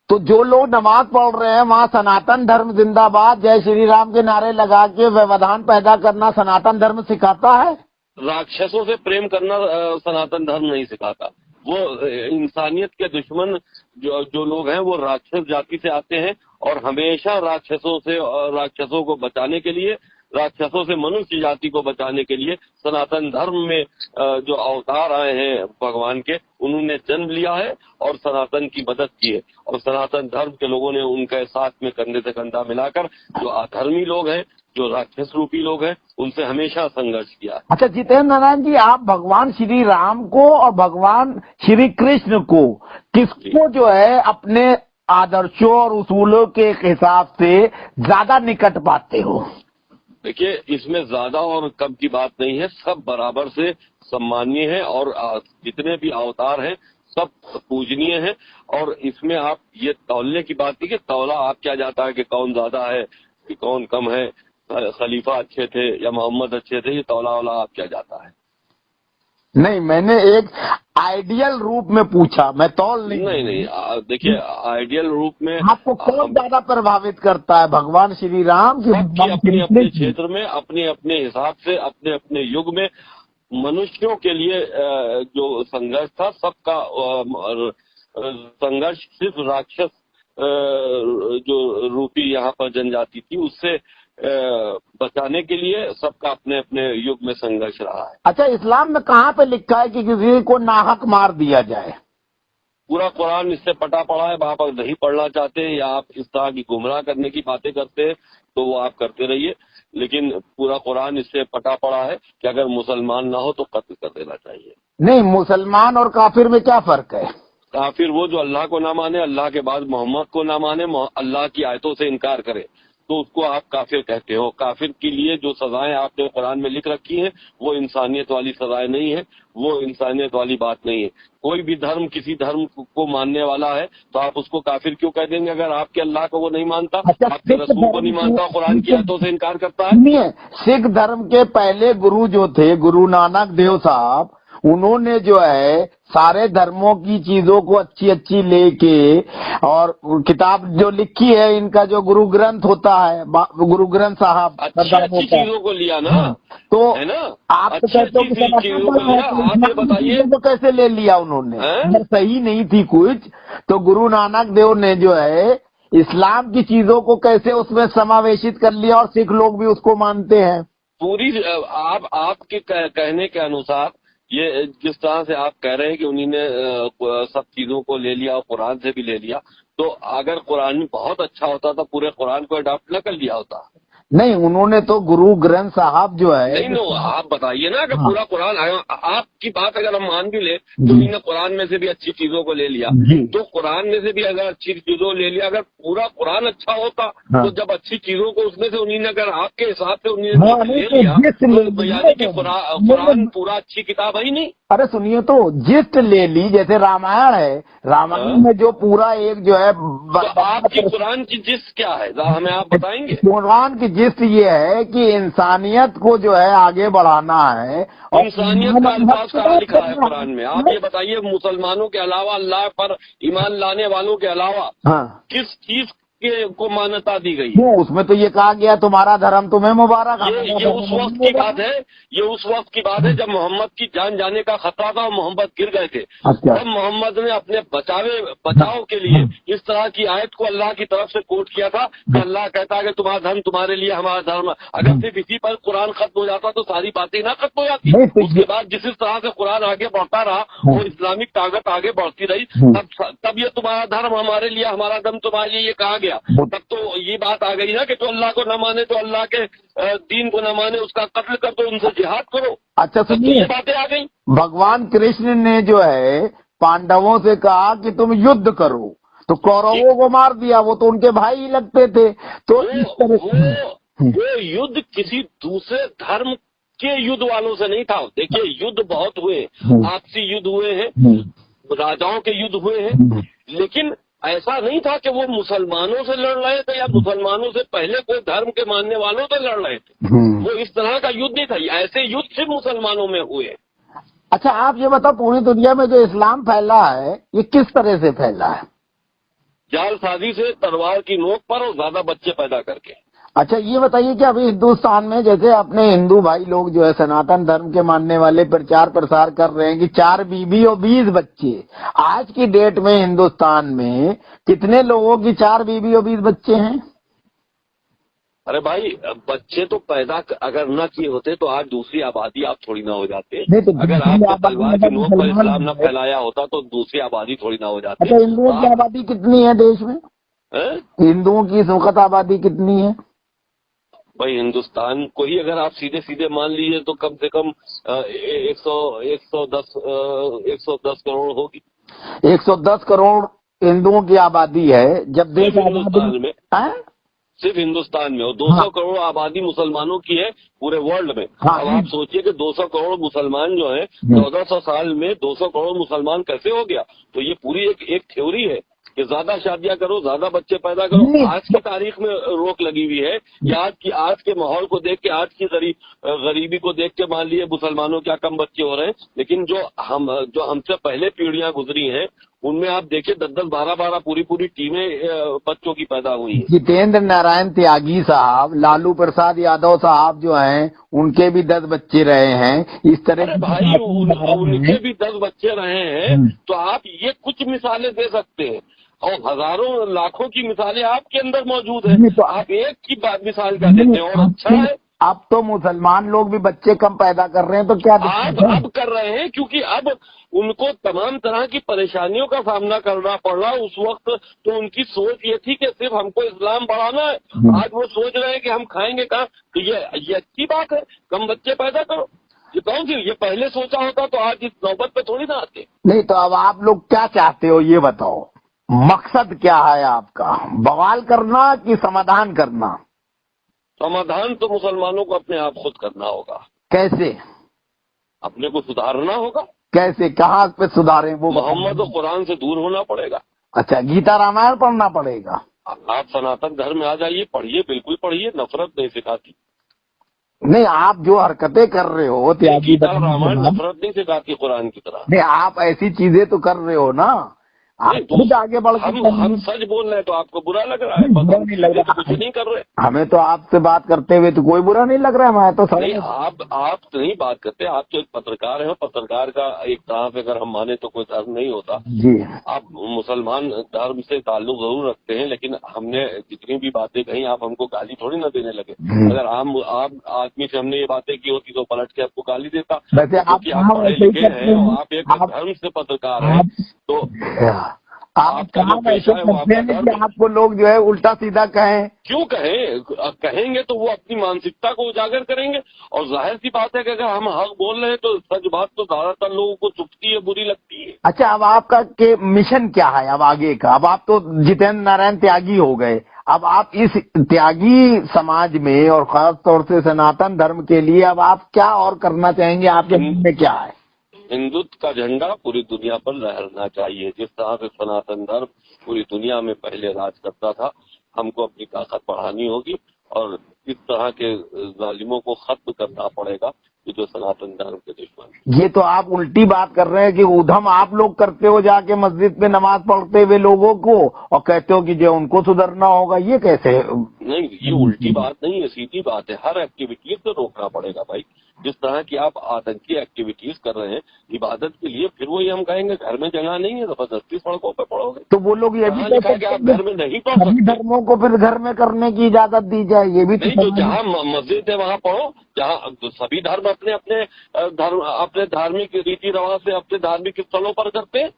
तो जो लोग नमाज पढ़ रहे हैं वहाँ सनातन धर्म जिंदाबाद, जय श्री राम के नारे लगा के व्यवधान पैदा करना सनातन धर्म सिखाता है? राक्षसों से प्रेम करना सनातन धर्म नहीं सिखाता। वो इंसानियत के दुश्मन जो लोग हैं वो राक्षस जाति से आते हैं, और हमेशा राक्षसों को बचाने के लिए, राक्षसों से मनुष्य जाति को बचाने के लिए सनातन धर्म में जो अवतार आए हैं भगवान के, उन्होंने जन्म लिया है और सनातन की मदद की है। और सनातन धर्म के लोगों ने उनके साथ में कंधे से कंधा मिलाकर जो अधर्मी लोग हैं, जो राक्षस रूपी लोग हैं, उनसे हमेशा संघर्ष किया है। अच्छा जितेंद्र नारायण जी, आप भगवान श्री राम को और भगवान श्री कृष्ण को किसको जो है अपने आदर्शों और उसूलों के हिसाब से ज्यादा निकट पाते हो? देखिए, इसमें ज्यादा और कम की बात नहीं है, सब बराबर से सम्मानीय है, और जितने भी अवतार हैं सब पूजनीय है। और इसमें आप ये तौलने की बात नहीं कि तौला आप क्या जाता है कि कौन ज्यादा है कि कौन कम है, खलीफा अच्छे थे या मोहम्मद अच्छे थे, ये तौला वाला आप क्या जाता है? नहीं, मैंने एक आइडियल रूप में पूछा, मैं तौल नहीं। देखिए, आइडियल रूप में आपको कौन ज्यादा प्रभावित करता है, भगवान श्री राम की अपने अपने क्षेत्र में, अपने अपने हिसाब से, अपने अपने युग में मनुष्यों के लिए जो संघर्ष था, सबका संघर्ष सिर्फ राक्षस जो रूपी यहाँ पर जनजाति थी उससे बचाने के लिए सबका अपने अपने युग में संघर्ष रहा है। अच्छा, इस्लाम में कहाँ पे लिखा है कि किसी को नाहक मार दिया जाए? पूरा कुरान इससे पटा पड़ा है। आप अगर नहीं पढ़ना चाहते हैं या आप इस तरह की गुमराह करने की बातें करते हैं तो वो आप करते रहिए, लेकिन पूरा कुरान इससे पटा पड़ा है कि अगर मुसलमान ना हो तो कत्ल कर देना चाहिए। नहीं, मुसलमान और काफिर में क्या फर्क है? काफिर वो जो अल्लाह को ना माने, अल्लाह के बाद मोहम्मद को ना माने, अल्लाह की आयतों से इनकार करे, तो उसको आप काफिर कहते हो। काफिर के लिए जो सजाएं आपने कुरान में लिख रखी हैं वो इंसानियत वाली सजाएं नहीं है, वो इंसानियत वाली बात नहीं है। कोई भी धर्म किसी धर्म को मानने वाला है तो आप उसको काफिर क्यों कह देंगे अगर आपके अल्लाह को वो नहीं मानता, आपके रसूल को नहीं मानता, कुरान की आयतों से इनकार करता है? सिख धर्म के पहले गुरु जो थे, गुरु नानक देव साहब, उन्होंने जो है सारे धर्मों की चीजों को अच्छी अच्छी लेके और किताब जो लिखी है, इनका जो गुरु ग्रंथ होता है, गुरु ग्रंथ साहब, अच्छी चीजों को लिया ना, तो है ना, आप तो कहते हो कि आप बताइए तो कैसे ले लिया उन्होंने? अगर सही नहीं थी कुछ तो गुरु नानक देव ने जो है इस्लाम की चीजों को कैसे उसमें समावेशित कर लिया और सिख लोग भी उसको मानते हैं? पूरी आपके कहने के अनुसार ये जिस तरह से आप कह रहे हैं कि उन्हीं ने सब चीजों को ले लिया और कुरान से भी ले लिया, तो अगर कुरान बहुत अच्छा होता तो पूरे कुरान को अडॉप्ट न कर लिया होता? नहीं, उन्होंने तो गुरु ग्रंथ साहब जो है नहीं नो, आप बताइए ना कि पूरा कुरान, आपकी बात अगर हम मान भी ले तो इन्होंने कुरान में से भी अच्छी चीजों को ले लिया, तो कुरान में से भी अगर अच्छी चीजों ले लिया, अगर पूरा कुरान अच्छा होता तो जब अच्छी चीजों को उसमें से उन्हीं ने, अगर आपके हिसाब से उन्हीं ने ले लिया तो यानी कि कुरान पूरा अच्छी किताब है ही नहीं। अरे सुनिए, तो जिस्ट ले ली, जैसे रामायण है, रामायण में जो पूरा एक जो है तो आपकी कुरान की जिस्ट क्या है, हमें आप बताएंगे? कुरान की जिस्ट ये है कि इंसानियत को जो है आगे बढ़ाना है। और इंसानियत का अल्फाज कहाँ लिखा है कुरान में? आप ये बताइए, मुसलमानों के अलावा, अल्लाह पर ईमान लाने वालों के अलावा किस चीज को मान्यता दी गई? उसमें तो ये कहा गया तुम्हारा धर्म तुम्हें मुबारक। ये उस वक्त की बात है, ये उस वक्त की बात है जब मोहम्मद की जान जाने का खतरा था और मोहम्मद गिर गए थे। तब मोहम्मद ने अपने बचाव के लिए इस तरह की आयत को अल्लाह की तरफ से कोट किया था कि अल्लाह कहता है कि तुम्हारा धर्म तुम्हारे लिए हमारा धर्म। अगर सिर्फ इसी पर कुरान खत्म हो जाता तो सारी बातें ना खत्म हो जाती। उसके बाद जिस तरह से कुरान आगे बढ़ता रहा और इस्लामिक ताकत आगे बढ़ती रही, तब ये तुम्हारा धर्म हमारे लिए, हमारा धर्म तुम्हारे लिए ये कहा गया। तब तो ये बात आ गई ना कि जो अल्लाह को न माने, तो अल्लाह के दीन को न माने, उसका कत्ल कर दो, उनसे जिहाद करो। अच्छा सुनिए, ये बातें आ गई। भगवान कृष्ण ने जो है पांडवों से कहा कि तुम युद्ध करो, तो कौरवों को मार दिया, वो तो उनके भाई ही लगते थे। तो इस तरह वो युद्ध किसी दूसरे धर्म के युद्ध वालों से नहीं था। देखिए युद्ध बहुत हुए, आपसी युद्ध हुए हैं, राजाओं के युद्ध हुए हैं, लेकिन ऐसा नहीं था कि वो मुसलमानों से लड़ रहे थे या मुसलमानों से पहले कोई धर्म के मानने वालों से लड़ रहे थे। वो इस तरह का युद्ध नहीं था। ऐसे युद्ध सिर्फ मुसलमानों में हुए। अच्छा, आप ये बताओ, पूरी दुनिया में जो इस्लाम फैला है ये किस तरह से फैला है? जालसाजी से, तलवार की नोक पर, और ज्यादा बच्चे पैदा करके। अच्छा, ये बताइए कि अभी हिंदुस्तान में जैसे अपने हिंदू भाई लोग जो है सनातन धर्म के मानने वाले प्रचार प्रसार कर रहे हैं कि 4 बीबी और 20 बच्चे, आज की डेट में हिंदुस्तान में कितने लोगों की 4 बीबी और 20 बच्चे हैं? अरे भाई, बच्चे तो पैदा अगर न किए होते तो आज दूसरी आबादी आप थोड़ी ना हो जाते। नहीं तो अगर आपने तलवार की नोक पर इस्लाम न फैलाया होता तो दूसरी आबादी थोड़ी ना हो जाती। अच्छा, हिंदुओं की आबादी कितनी है देश में? हिंदुओं की सुखद आबादी कितनी है? भाई हिंदुस्तान को ही अगर आप सीधे सीधे मान लीजिए तो कम से कम 110 करोड़ होगी। 110 करोड़ हिंदुओं की आबादी है। जब देश हिंदुस्तान में, है? सिर्फ हिंदुस्तान में, और 200 करोड़ आबादी मुसलमानों की है पूरे वर्ल्ड में। अब आप सोचिए कि 200 करोड़ मुसलमान जो है 1400 साल में 200 करोड़ मुसलमान कैसे हो गया। तो ये पूरी एक थ्योरी है कि ज्यादा शादियां करो, ज्यादा बच्चे पैदा करो। आज की तारीख में रोक लगी हुई है कि आज के माहौल को देख के, आज की गरीबी को देख के मान लिए मुसलमानों क्या कम बच्चे हो रहे हैं। लेकिन जो हमसे पहले पीढ़ियां गुजरी हैं उनमें आप देखिए 10-10, 12-12 पूरी टीमें बच्चों की पैदा हुई हैं। जितेंद्र नारायण त्यागी साहब, लालू प्रसाद यादव साहब जो हैं उनके भी 10 बच्चे रहे हैं। इस तरह भाई उनके भी 10 बच्चे रहे हैं। तो आप ये कुछ मिसालें दे सकते हैं और हजारों लाखों की मिसालें आपके अंदर मौजूद है। तो आप एक की मिसाल क्या देते हैं और अच्छा है। अब तो मुसलमान लोग भी बच्चे कम पैदा कर रहे हैं, तो क्या अब कर रहे हैं क्योंकि अब उनको तमाम तरह की परेशानियों का सामना करना पड़ रहा। उस वक्त तो उनकी सोच ये थी कि सिर्फ हमको इस्लाम बढ़ाना है। आज वो सोच रहे हैं कि हम खाएंगे कहाँ। तो ये अच्छी बात है, कम बच्चे पैदा करो। ये कौन सी, ये पहले सोचा होता तो आज इस नौबत पे थोड़ी ना आते। नहीं तो अब आप लोग क्या चाहते हो ये बताओ, मकसद क्या है आपका? बवाल करना कि समाधान करना? समाधान तो मुसलमानों को अपने आप खुद करना होगा। कैसे? अपने को सुधारना होगा। कैसे, कहाँ पे सुधारें वो? मोहम्मद और कुरान से दूर होना पड़ेगा। अच्छा, गीता रामायण पढ़ना पड़ेगा। आप सनातन धर्म में आ जाइए, पढ़िए, बिल्कुल पढ़िए, नफरत नहीं सिखाती। नहीं, आप जो हरकतें कर रहे हो त्यागी, गीता रामायण नफरत नहीं सिखाती कुरान की तरह। नहीं, आप ऐसी चीजें तो कर रहे हो ना, आप खुद आगे बढ़ के हम सच बोल रहे हैं तो आपको बुरा लग रहा है। बुरा नहीं लग रहा, कुछ नहीं कर रहे। हमें तो आपसे बात करते हुए तो कोई बुरा नहीं लग रहा है। मैं तो नहीं, आप नहीं बात करते। आप तो एक पत्रकार हैं, पत्रकार का एक तरह से अगर हम माने तो कोई धर्म नहीं होता जी। आप मुसलमान धर्म से ताल्लुक जरूर रखते हैं, लेकिन हमने जितनी भी बातें कही आप हमको गाली थोड़ी ना देने लगे। अगर आप आदमी से हमने ये बातें की होती तो पलट के आपको गाली देता। वैसे आप पढ़े लिखे हैं और आप एक धर्म से पत्रकार हैं तो आपका ऐसे करते हैं कि आपको लोग जो है उल्टा सीधा कहें। क्यों कहेंगे तो वो अपनी मानसिकता को उजागर करेंगे। और जाहिर सी बात है कि अगर हम हक बोल रहे हैं तो सच बात तो ज्यादातर लोगों को चुभती है, बुरी लगती है। अच्छा, अब आपका के मिशन क्या है अब आगे का? अब आप तो जितेंद्र नारायण त्यागी हो गए, अब आप इस त्यागी समाज में और खास तौर से सनातन धर्म के लिए अब आप क्या और करना चाहेंगे? आपके मन में क्या है? हिंदुत्व का झंडा पूरी दुनिया पर लहरना चाहिए। जिस तरह से सनातन धर्म पूरी दुनिया में पहले राज करता था, हमको अपनी ताकत बढ़ानी होगी और इस तरह के जालिमों को खत्म करना पड़ेगा कि जो सनातन धर्म के दुश्मन। ये तो आप उल्टी बात कर रहे हैं कि उधम आप लोग करते हो जाके मस्जिद में नमाज पढ़ते हुए लोगों को और कहते हो कि जो उनको सुधरना होगा। ये कैसे? नहीं, ये उल्टी बात नहीं है, सीधी बात है। हर एक्टिविटीज को रोकना पड़ेगा भाई। जिस तरह की आप आतंकी एक्टिविटीज कर रहे हैं इबादत के लिए, फिर वही हम कहेंगे घर में जगह नहीं है जबरदस्ती सड़कों पे पढ़ोगे। तो वो लोग ये भी कहते हैं कि आप घर में नहीं पढ़ सकते। धर्मों को फिर घर में करने की इजाजत दी जाए, ये भी नहीं। तो जहाँ मस्जिद है वहाँ पढ़ो, जहाँ सभी धर्म अपने अपने धार्मिक रीति रिवाज से अपने धार्मिक स्थलों पर करते हैं।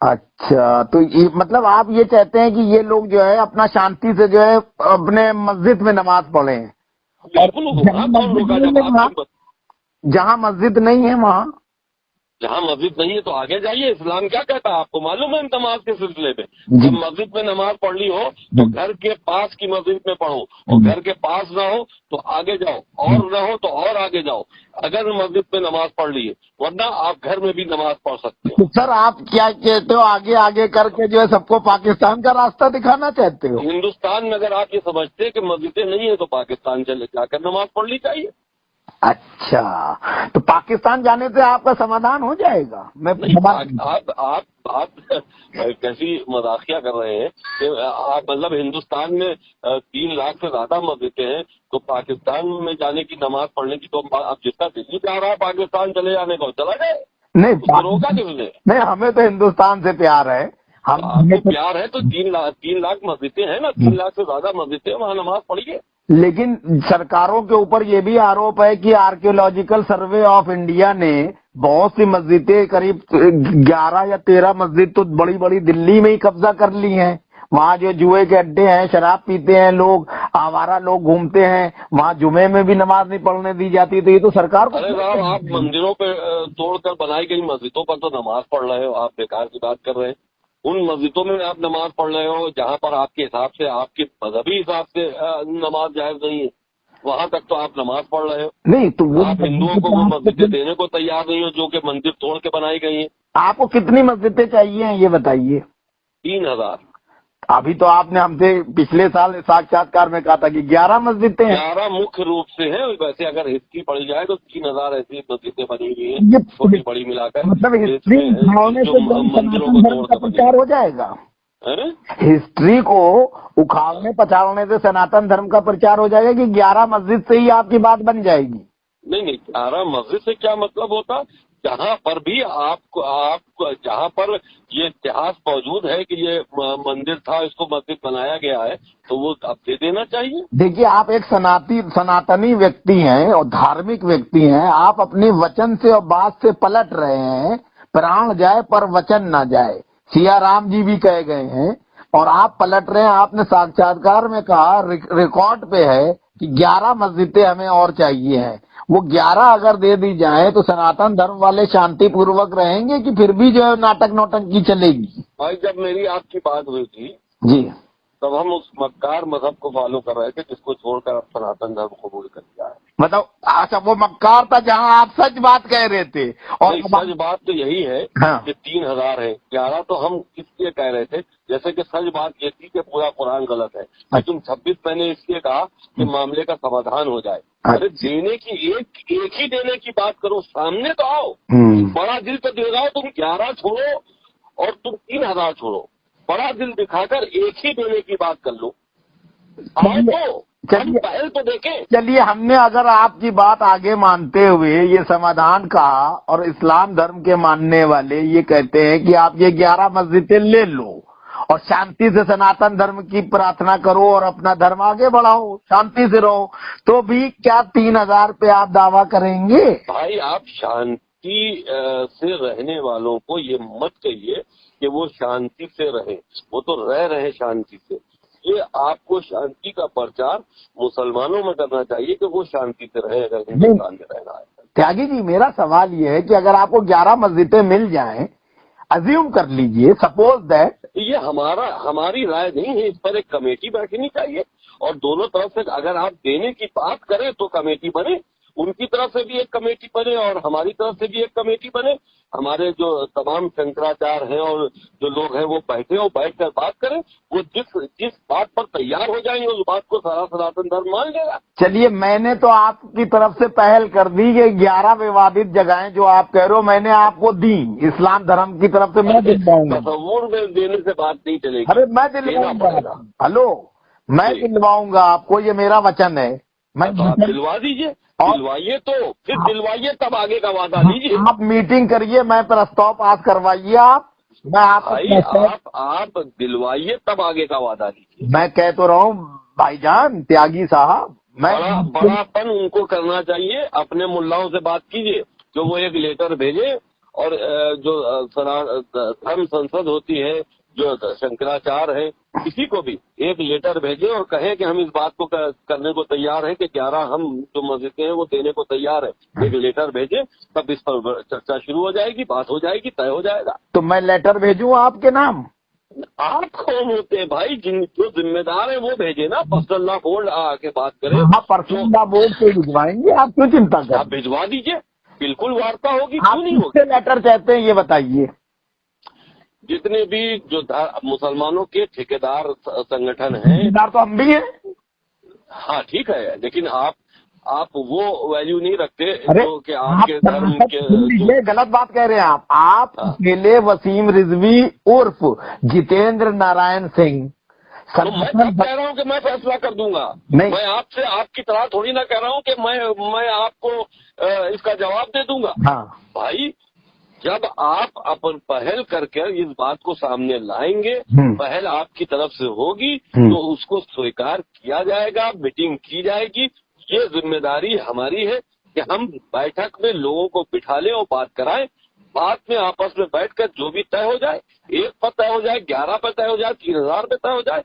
अच्छा, तो ये मतलब आप ये चाहते हैं कि ये लोग जो है अपना शांति से जो है अपने मस्जिद में नमाज पढ़े। बिल्कुल। जहाँ मस्जिद नहीं है वहाँ? नहीं जहाँ मस्जिद नहीं है तो आगे जाइए। इस्लाम क्या कहता है आपको मालूम है नमाज के सिलसिले में? जी। जब मस्जिद में नमाज पढ़ ली हो तो घर के पास की मस्जिद में पढ़ो, और घर के पास ना हो तो आगे जाओ, और ना हो तो और आगे जाओ, अगर मस्जिद में नमाज पढ़ ली है, वरना आप घर में भी नमाज पढ़ सकते हो। तो सर आप क्या कहते हो, आगे आगे करके जो है सबको पाकिस्तान का रास्ता दिखाना चाहते हो? हिंदुस्तान में अगर आप ये समझते हैं कि मस्जिदें नहीं है तो पाकिस्तान चले जाकर नमाज पढ़नी चाहिए। अच्छा, तो पाकिस्तान जाने से आपका समाधान हो जाएगा? मैं नहीं, आप कैसी मजाकिया कर रहे हैं कि आप मतलब हिंदुस्तान में 3 लाख से ज्यादा मस्जिदें हैं, तो पाकिस्तान में जाने की नमाज पढ़ने की तो अब जिसका दिल्ली चाह रहा है पाकिस्तान चले जाने को चला जाए, नहीं, उसको रोका किसने? नहीं, हमें तो हिंदुस्तान से प्यार है। हम आपको प्यार है तो 3 लाख मस्जिदें हैं ना, 3 लाख से ज्यादा मस्जिदें, वहाँ नमाज पढ़िए। लेकिन सरकारों के ऊपर ये भी आरोप है कि आर्कियोलॉजिकल सर्वे ऑफ इंडिया ने बहुत सी मस्जिदें, करीब 11 या 13 मस्जिद तो बड़ी बड़ी दिल्ली में ही कब्जा कर ली हैं। वहाँ जो जुए के अड्डे हैं, शराब पीते हैं लोग, आवारा लोग घूमते हैं, वहाँ जुमे में भी नमाज नहीं पढ़ने दी जाती। तो ये तो सरकार को। अरे साहब, आप मंदिरों पे तोड़कर बनाई गई मस्जिदों पर तो नमाज पढ़ रहे हो, आप बेकार की बात कर रहे हैं। उन मस्जिदों में आप नमाज पढ़ रहे हो जहाँ पर आपके हिसाब से, आपके मजहबी हिसाब से नमाज जायज नहीं है, वहाँ तक तो आप नमाज पढ़ रहे हो। नहीं तो वो आप हिंदुओं को वो मस्जिदें देने को तैयार नहीं हो जो कि मंदिर तोड़ के बनाई गई हैं। आपको कितनी मस्जिदें चाहिए ये बताइए? 3000। अभी तो आपने हमसे पिछले साल साक्षात्कार में कहा था कि 11 मस्जिदें हैं। 11 मुख्य रूप से है, वैसे अगर हिस्ट्री पढ़ी जाए तो 3000 ऐसी मस्जिदें बनी हुई हैं, छोटी बड़ी मिलाकर। मतलब हिस्ट्री उखाड़ने से मंदिरों को तोड़ का प्रचार हो जाएगा? हिस्ट्री को उखाड़ने पछाड़ने से सनातन धर्म का प्रचार हो जाएगा कि 11 मस्जिद से ही आपकी बात बन जाएगी? नहीं, 11 मस्जिद से क्या मतलब होता? जहाँ पर भी आपको जहाँ पर ये इतिहास मौजूद है कि ये मंदिर था, इसको मस्जिद बनाया गया है, तो वो अब दे देना चाहिए। देखिए, आप एक सनातनी व्यक्ति हैं और धार्मिक व्यक्ति हैं। आप अपने वचन से और बात से पलट रहे हैं। प्राण जाए पर वचन ना जाए, सिया राम जी भी कह गए हैं, और आप पलट रहे हैं। आपने साक्षात्कार में कहा, रिकॉर्ड पे है कि 11 मस्जिदें हमें और चाहिए हैं। वो 11 अगर दे दी जाए तो सनातन धर्म वाले शांति पूर्वक रहेंगे कि फिर भी जो है नाटक नौटंकी चलेगी? भाई, जब मेरी आपकी बात हुई थी जी, तब हम उस मक्कार मजहब को फॉलो कर रहे थे जिसको छोड़कर अब सनातन धर्म कबूल कर लिया है। मतलब अच्छा, वो मक्कार था जहाँ आप सच बात कह रहे थे। और सच बात तो यही है। हाँ। कि 3000 है, 11 तो हम इसलिए कह रहे थे जैसे कि सच बात ये थी कि पूरा कुरान गलत है, लेकिन 26 मैंने इसलिए कहा कि मामले का समाधान हो जाए। अरे देने की एक ही देने की बात करो, सामने तो आओ, बड़ा दिल तो दिखाओ। तुम 11 छोड़ो और तुम 3000 छोड़ो, बड़ा दिल दिखाकर एक ही देने की बात कर लो। चलिए पहल तो देखें। चलिए, हमने अगर आपकी बात आगे मानते हुए ये समाधान कहा, और इस्लाम धर्म के मानने वाले ये कहते हैं कि आप ये 11 मस्जिदें ले लो और शांति से सनातन धर्म की प्रार्थना करो और अपना धर्म आगे बढ़ाओ, शांति से रहो, तो भी क्या 3000 पे आप दावा करेंगे? भाई, आप शांति से रहने वालों को ये मत कहिए कि वो शांति से रहे, वो तो रह रहे शांति से। ये आपको शांति का प्रचार मुसलमानों में करना चाहिए कि वो शांति से रहे, अगर हिंदुस्तान में रहना है। त्यागी जी, मेरा सवाल ये है कि अगर आपको 11 मस्जिदें मिल जाएं, अज्यूम कर लीजिए, सपोज दैट, ये हमारी राय नहीं है, इस पर एक कमेटी बैठनी चाहिए और दोनों तरफ से अगर आप देने की बात करें तो कमेटी बने, उनकी तरफ से भी एक कमेटी बने और हमारी तरफ से भी एक कमेटी बने। हमारे जो तमाम शंकराचार्य हैं और जो लोग हैं वो बैठे और बैठकर बात करें। वो जिस बात पर तैयार हो जाएंगे उस बात को सारा सनातन धर्म मान लेगा। चलिए, मैंने तो आपकी तरफ से पहल कर दी कि 11 विवादित जगहें जो आप कह रहे हो मैंने आपको दी, इस्लाम धर्म की तरफ से मैं दिलवाऊंगा। तसव्वुर में देने से बात नहीं चलेगी। अरे मैं दिलवाऊंगा, हेलो, मैं दिलवाऊंगा आपको, ये मेरा वचन है। मैं दिलवा दीजिए, दिलवाइए तो फिर दिलवाइए, तब आगे का वादा लीजिए। आप मीटिंग करिए, मैं प्रस्ताव पास करवाइए, मैं आप दिलवाइए तब आगे का वादा लीजिए। मैं कह तो रहा हूँ भाईजान त्यागी साहब, मैं बड़ापन उनको करना चाहिए। अपने मुल्लाओं से बात कीजिए जो वो एक लेटर भेजे और जो धर्म संसद होती है जो शंकराचार्य है, किसी को भी एक लेटर भेजे और कहे कि हम इस बात को करने को तैयार हैं कि 11 हम जो मस्जिदें हैं वो देने को तैयार है, एक लेटर भेजे, तब इस पर चर्चा शुरू हो जाएगी, बात हो जाएगी, तय हो जाएगा। तो मैं लेटर भेजूं आपके नाम? आप कौन होते हैं भाई? जो जिम्मेदार है वो भेजे ना, पर्सनल लॉ बोर्ड आके बात करे। हाँ, पर्सनल लॉ बोर्ड से भिजवाएंगे, आप क्यों चिंता आप करें? भिजवा दीजिए, बिल्कुल वार्ता होगी, आप क्यों नहीं किससे होगी। लेटर चाहते हैं ये बताइए? जितने भी जो मुसलमानों के ठेकेदार संगठन हैं, ठेकेदार तो हम भी हैं। हाँ ठीक है, लेकिन आप वो वैल्यू नहीं रखते अरे जो कि आपके धर्म के ये गलत बात कह रहे हैं आप। हाँ। अकेले वसीम रिजवी उर्फ जितेंद्र नारायण सिंह तो मैं कब कह रहा हूँ कि मैं फैसला कर दूंगा? नहीं। मैं आपसे आपकी तरह थोड़ी ना कह रहा हूँ कि मैं आपको इसका जवाब दे दूंगा। हाँ भाई, जब आप अपन पहल करके इस बात को सामने लाएंगे, पहल आपकी तरफ से होगी, तो उसको स्वीकार किया जाएगा, मीटिंग की जाएगी। ये जिम्मेदारी हमारी है कि हम बैठक में लोगों को बिठा लें और बात कराएं। बाद में आपस में बैठकर जो भी तय हो जाए, 1 पर तय हो जाए, 11 पर तय हो जाए, 3000 पे तय हो जाए,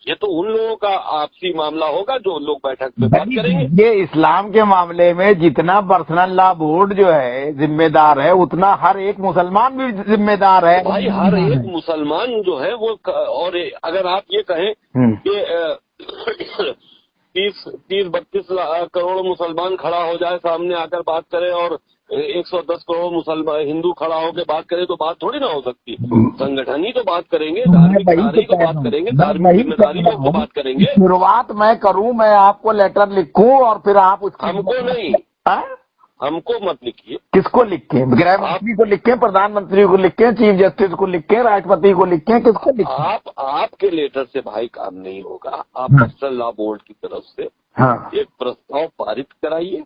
ये तो उन लोगों का आपसी मामला होगा जो लोग बैठक में बात करेंगे। ये इस्लाम के मामले में जितना पर्सनल लॉ बोर्ड जो है जिम्मेदार है, उतना हर एक मुसलमान भी जिम्मेदार है। भाई, हर एक मुसलमान जो है वो और अगर आप ये कहें कि 30-32 करोड़ मुसलमान खड़ा हो जाए, सामने आकर बात करे, और 110 करोड़ मुसलमान हिंदू खड़ा होकर बात करे, तो बात थोड़ी ना हो सकती। संगठन ही तो बात करेंगे, धार्मिक इदारे तो बात करेंगे, धार्मिक जिम्मेदारी तो बात करेंगे। शुरुआत मैं करूं, मैं आपको लेटर लिखूं और फिर आप उसकी हमको नहीं, हमको मत लिखिए। किसको लिखें? गृह मंत्री को लिखें, प्रधानमंत्री को लिखें, चीफ जस्टिस को लिखें, राष्ट्रपति को लिखें, किसको लिखें? आपके लेटर से भाई काम नहीं होगा। आप पर्सनल लॉ बोर्ड की तरफ से एक प्रस्ताव पारित कराइए,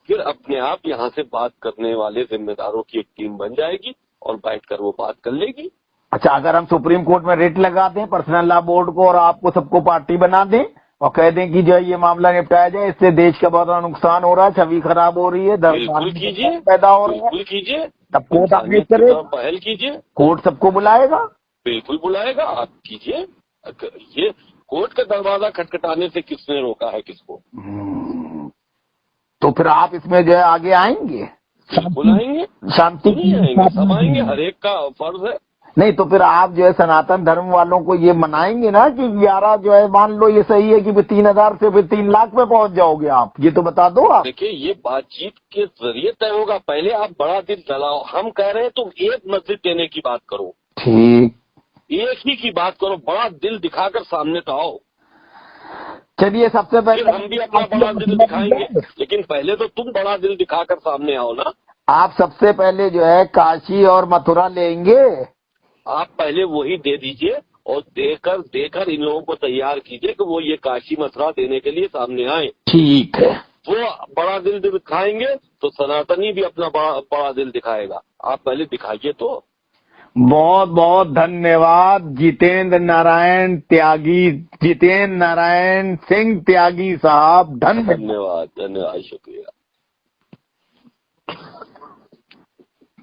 फिर अपने आप यहाँ से बात करने वाले जिम्मेदारों की एक टीम बन जाएगी और बैठकर वो बात कर लेगी। अच्छा, अगर हम सुप्रीम कोर्ट में रिट लगा दें पर्सनल लॉ बोर्ड को और आपको सबको पार्टी बना दें और कह दें कि जो ये मामला निपटाया जाए, इससे देश का बहुत बड़ा नुकसान हो रहा है, छवि खराब हो रही है, बिल्कुल कीजिए, पैदा हो रहा है, बिल्कुल कीजिए, तब कोर्ट आगे करे, पहल कीजिए, कोर्ट सबको बुलाएगा, बिल्कुल बुलाएगा, आप कीजिए। ये कोर्ट का दरवाजा खटखटाने से किसने रोका है किसको? तो फिर आप इसमें जो है आगे आएंगे? बिल्कुल आएंगे, शांति नहीं आएंगे, सब आएंगे, हर एक का फर्ज है। नहीं तो फिर आप जो है सनातन धर्म वालों को ये मनाएंगे ना कि 11 जो है, मान लो ये सही है कि 3000 से फिर 3 लाख पे पहुंच जाओगे आप, ये तो बता दो आप। देखिए, ये बातचीत के जरिए तय होगा। पहले आप बड़ा दिल चलाओ। हम कह रहे हैं तुम एक मस्जिद देने की बात करो, ठीक, एक ही की बात करो, बड़ा दिल दिखाकर सामने तो आओ। चलिए, सबसे पहले हम भी अपना बड़ा दिल दिखाएंगे, लेकिन पहले तो तुम बड़ा दिल दिखाकर सामने आओ ना। आप सबसे पहले जो है काशी और मथुरा लेंगे, आप पहले वही दे दीजिए और देकर इन लोगों को तैयार कीजिए कि वो ये काशी मथुरा देने के लिए सामने आए। ठीक है, वो बड़ा दिल दिखाएंगे तो सनातनी भी अपना बड़ा दिल दिखाएगा। आप पहले दिखाइए तो। बहुत बहुत धन्यवाद जितेंद्र नारायण सिंह त्यागी साहब, धन्यवाद। धन्यवाद, शुक्रिया।